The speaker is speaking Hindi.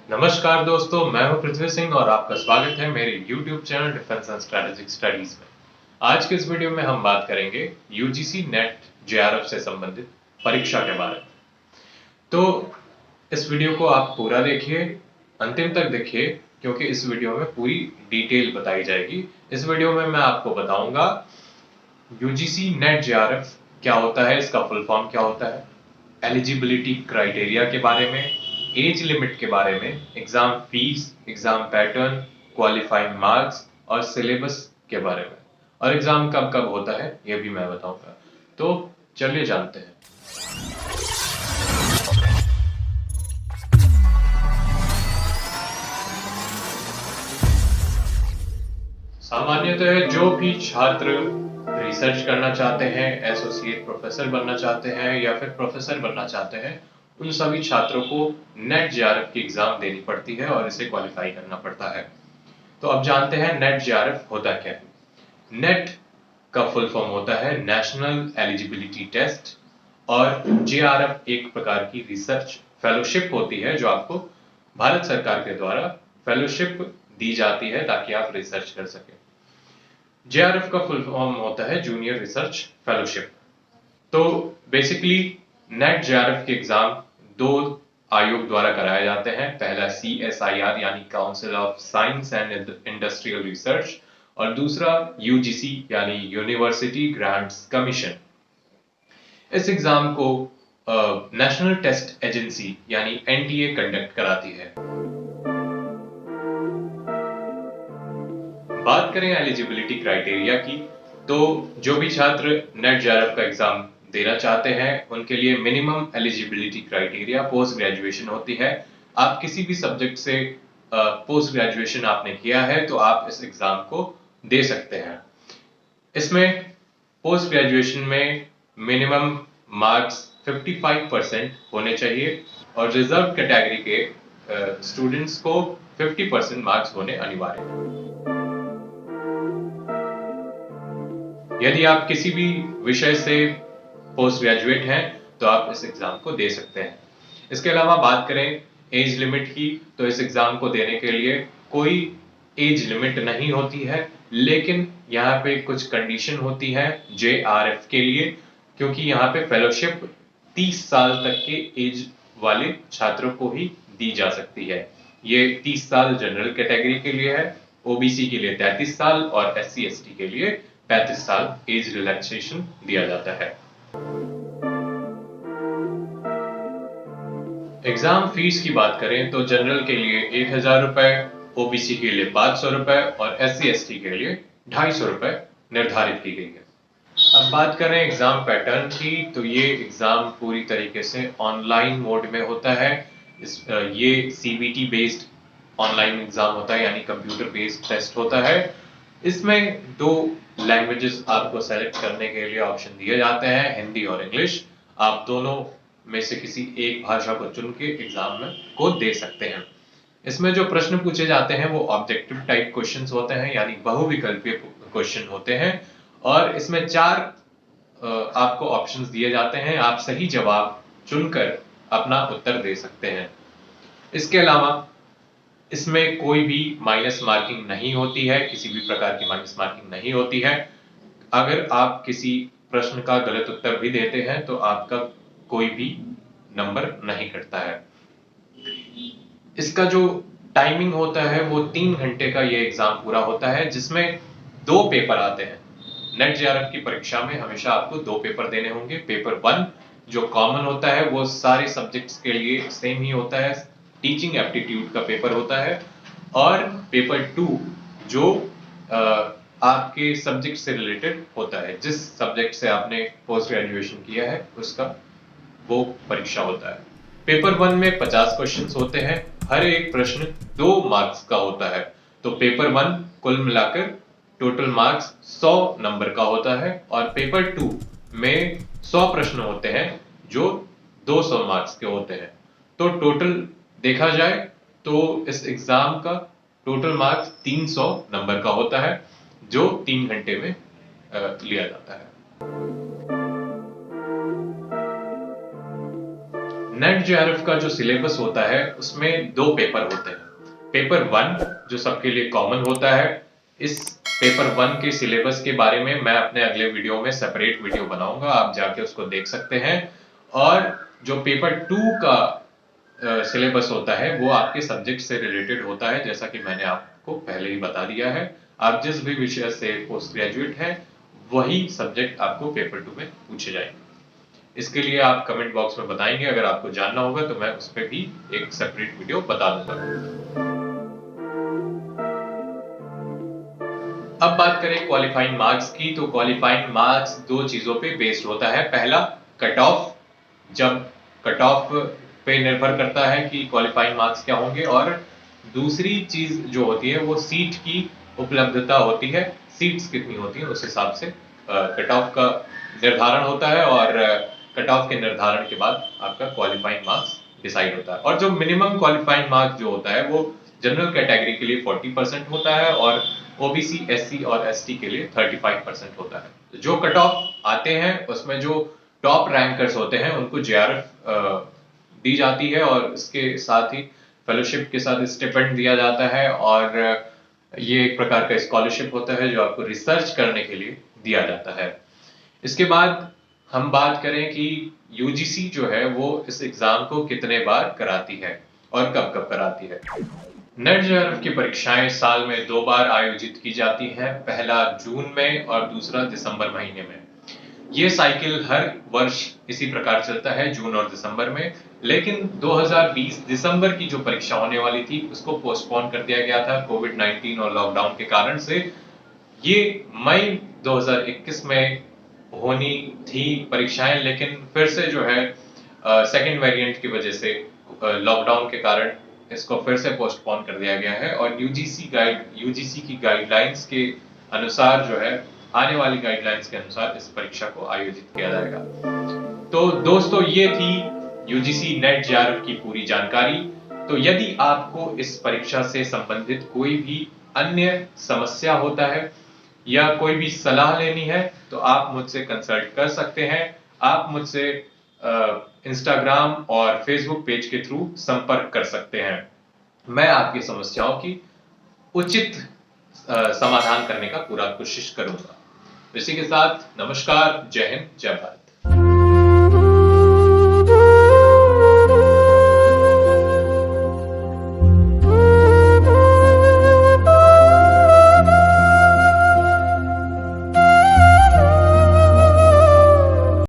नमस्कार दोस्तों, मैं हूं पृथ्वी सिंह और आपका स्वागत है मेरे YouTube channel defence and strategic studies में। आज के इस वीडियो में हम बात करेंगे यूजीसी नेट जेआरएफ से संबंधित परीक्षा के बारे में। तो इस वीडियो को आप पूरा देखिए, अंतिम तक देखिए, क्योंकि इस वीडियो में पूरी डिटेल बताई जाएगी। इस वीडियो में मैं आपको बताऊंगा यूजीसी नेट जेआरएफ क्या होता है, इसका फुल फॉर्म क्या होता है, एलिजिबिलिटी क्राइटेरिया के बारे में, एज लिमिट के बारे में, exam fees, exam pattern, qualifying marks और सिलेबस के बारे में, और एग्जाम कब कब होता है यह भी मैं बताऊंगा। तो चलिए जानते हैं। सामान्यतः जो भी छात्र रिसर्च करना चाहते हैं, एसोसिएट प्रोफेसर बनना चाहते हैं या फिर प्रोफेसर बनना चाहते हैं, उन सभी छात्रों को नेट जेआरएफ की एग्जाम देनी पड़ती है और इसे क्वालिफाई करना पड़ता है। तो अब जानते हैं नेट जेआरएफ होता क्या है। नेट का फुल फॉर्म होता है नेशनल एलिजिबिलिटी टेस्ट, और जेआरएफ एक प्रकार की रिसर्च फेलोशिप होती है जो आपको भारत सरकार के द्वारा फेलोशिप दी जाती है ताकि आप रिसर्च कर सकें। जेआरएफ का फुल फॉर्म होता है जूनियर रिसर्च फेलोशिप। तो बेसिकली नेट जेआरएफ के एग्जाम दो आयोग द्वारा कराए जाते हैं। पहला CSIR यानी council of science and industrial research, और दूसरा यूजीसी यानी यूनिवर्सिटी ग्रांट्स कमीशन। इस एग्जाम को नेशनल टेस्ट एजेंसी यानी NTA कंडक्ट कराती है। बात करें एलिजिबिलिटी क्राइटेरिया की, तो जो भी छात्र नेट जेआरएफ का एग्जाम देना चाहते हैं उनके लिए minimum eligibility criteria post graduation होती है। आप किसी भी सब्जेक्ट से पोस्ट ग्रेजुएशन आपने किया है तो आप इस एग्जाम को दे सकते हैं। इसमें पोस्ट ग्रेजुएशन में मिनिमम मार्क्स 55% होने चाहिए और रिजर्व कैटेगरी के स्टूडेंट्स को 50% मार्क्स होने अनिवार्य हैं। यदि आप किसी भी विषय से पोस्ट ग्रेजुएट हैं तो आप इस एग्जाम को दे सकते हैं। इसके अलावा बात करें एज लिमिट की, तो इस एग्जाम को देने के लिए कोई एज लिमिट नहीं होती है, लेकिन यहाँ पे कुछ कंडीशन होती है जेआरएफ के लिए, क्योंकि यहाँ पे फेलोशिप 30 साल तक के एज वाले छात्रों को ही दी जा सकती है। ये 30 साल जनरल कैटेगरी के लिए है, ओबीसी के लिए 33 साल और SC/ST के लिए 35 साल एज रिलैक्सेशन दिया जाता है। एग्जाम फीस की बात करें तो जनरल के लिए 1000 रुपए, ओबीसी के लिए 500 रुपए और SC/ST के लिए 250 रुपए निर्धारित की गई है। अब बात करें एग्जाम पैटर्न की, तो ये एग्जाम पूरी तरीके से ऑनलाइन मोड में होता है। ये CBT बेस्ड ऑनलाइन एग्जाम होता है, यानी कंप्यूटर बेस्ड टेस्ट होता है। इसमें दो लैंग्वेजेस आपको सेलेक्ट करने के लिए ऑप्शन दिए जाते हैं, हिंदी और इंग्लिश। आप दोनों में से किसी एक भाषा को चुन के एग्जाम में को दे सकते हैं। इसमें जो प्रश्न पूछे जाते हैं वो ऑब्जेक्टिव टाइप क्वेश्चंस होते हैं, यानी बहुविकल्पीय क्वेश्चन होते हैं, और इसमें 4 आपको ऑप्शंस दिए जाते हैं। आप सही जवाब चुनकर अपना उत्तर दे सकते हैं। इसके अलावा इसमें कोई भी माइनस मार्किंग नहीं होती है, किसी भी प्रकार की माइनस मार्किंग नहीं होती है। अगर आप किसी प्रश्न का गलत उत्तर भी देते हैं तो आपका कोई भी नंबर नहीं कटता है। इसका जो टाइमिंग होता है वो 3 घंटे का ये एग्जाम पूरा होता है, जिसमें 2 पेपर आते हैं। नेट जेआरएफ की परीक्षा में हमेशा आपको 2 पेपर देने होंगे। पेपर 1 जो कॉमन होता है वो सारे सब्जेक्ट्स के लिए सेम ही होता है, टीचिंग एप्टीट्यूड का पेपर होता है, और पेपर 2 जो आपके सब्जेक्ट से रिलेटेड होता है, जिस सब्जेक्ट से आपने पोस्ट ग्रेजुएशन किया है उसका वो परीक्षा होता है। पेपर 1 में 50 क्वेश्चंस होते हैं, हर एक प्रश्न 2 मार्क्स का होता है। तो पेपर 1 कुल मिलाकर टोटल मार्क्स 100 नंबर का होता है, और पेपर 2 में 100 प्रश्न होते हैं जो 200 मार्क्स के होते हैं। तो टोटल देखा जाए तो इस एग्जाम का टोटल मार्क्स 300 नंबर का होता है, जो 3 घंटे में लिया जाता है। नेट जेआरएफ का जो सिलेबस होता है उसमें 2 पेपर होते हैं। पेपर 1 जो सबके लिए कॉमन होता है, इस पेपर 1 के सिलेबस के बारे में मैं अपने अगले वीडियो में सेपरेट वीडियो बनाऊंगा, आप जाके उसको देख सकते हैं। और जो पेपर 2 का सिलेबस होता है वो आपके सब्जेक्ट से रिलेटेड होता है, जैसा कि मैंने आपको पहले ही बता दिया है। आप जिस भी विषय से पोस्ट ग्रेजुएट हैं वही सब्जेक्ट आपको पेपर 2 में पूछे जाएंगे। इसके लिए आप कमेंट बॉक्स में बताएंगे, अगर आपको जानना होगा तो मैं उस पर भी एक सेपरेट वीडियो बता दूंगा। अब बात करें क्वालिफाइंग मार्क्स की, तो क्वालिफाइंग मार्क्स 2 चीजों पे बेस्ड होता है। पहला कट ऑफ, जब कट ऑफ पे निर्भर करता है कि क्वालिफाइंग मार्क्स क्या होंगे, और दूसरी चीज जो होती है वो सीट की उपलब्धता होती है, सीट्स कितनी होती है उस हिसाब से कट ऑफ का निर्धारण होता है, और कट ऑफ के निर्धारण के बाद आपका क्वालिफाइंग मार्क्स डिसाइड होता है। और जो मिनिमम क्वालिफाइंग मार्क्स जो होता है वो जनरल कैटेगरी के लिए 40% होता है, और ओबीसी, एससी और एसटी के लिए 35% होता है। जो कट ऑफ आते हैं उसमें जो टॉप रैंकर्स होते हैं उनको जेआरएफ दी जाती है, और इसके साथ ही फेलोशिप के साथ स्टिपेंड दिया जाता है, और ये एक प्रकार का स्कॉलरशिप होता है जो आपको रिसर्च करने के लिए दिया जाता है। इसके बाद हम बात करें कि यूजीसी जो है वो इस एग्जाम को कितने बार कराती है और कब कब कराती है। नेट जेआरएफ की परीक्षाएं साल में 2 बार आयोजित की जाती हैं, पहला जून में और दूसरा दिसंबर महीने में। ये साइकिल हर वर्ष इसी प्रकार चलता है, जून और दिसंबर में। लेकिन 2020 दिसंबर की जो परीक्षा होने वाली थी उसको पोस्टपोन कर दिया गया था कोविड-19 और लॉकडाउन के कारण से। ये मई 2021 में होनी थी परीक्षाएं, लेकिन फिर से जो है सेकेंड वेरिएंट की वजह से लॉकडाउन के कारण इसको फिर से पोस्टपोन कर दिया गया है, और यूजीसी की गाइडलाइंस के अनुसार जो है, आने वाली गाइडलाइंस के अनुसार इस परीक्षा को आयोजित किया जाएगा। तो दोस्तों ये थी यूजीसी नेट जेआरएफ की पूरी जानकारी। तो यदि आपको इस परीक्षा से संबंधित कोई भी अन्य समस्या होता है या कोई भी सलाह लेनी है तो आप मुझसे कंसल्ट कर सकते हैं। आप मुझसे इंस्टाग्राम और फेसबुक पेज के थ्रू संपर्क कर सकते हैं। मैं आपकी समस्याओं की उचित समाधान करने का पूरा कोशिश करूंगा। इसी के साथ नमस्कार, जय हिंद, जय भारत।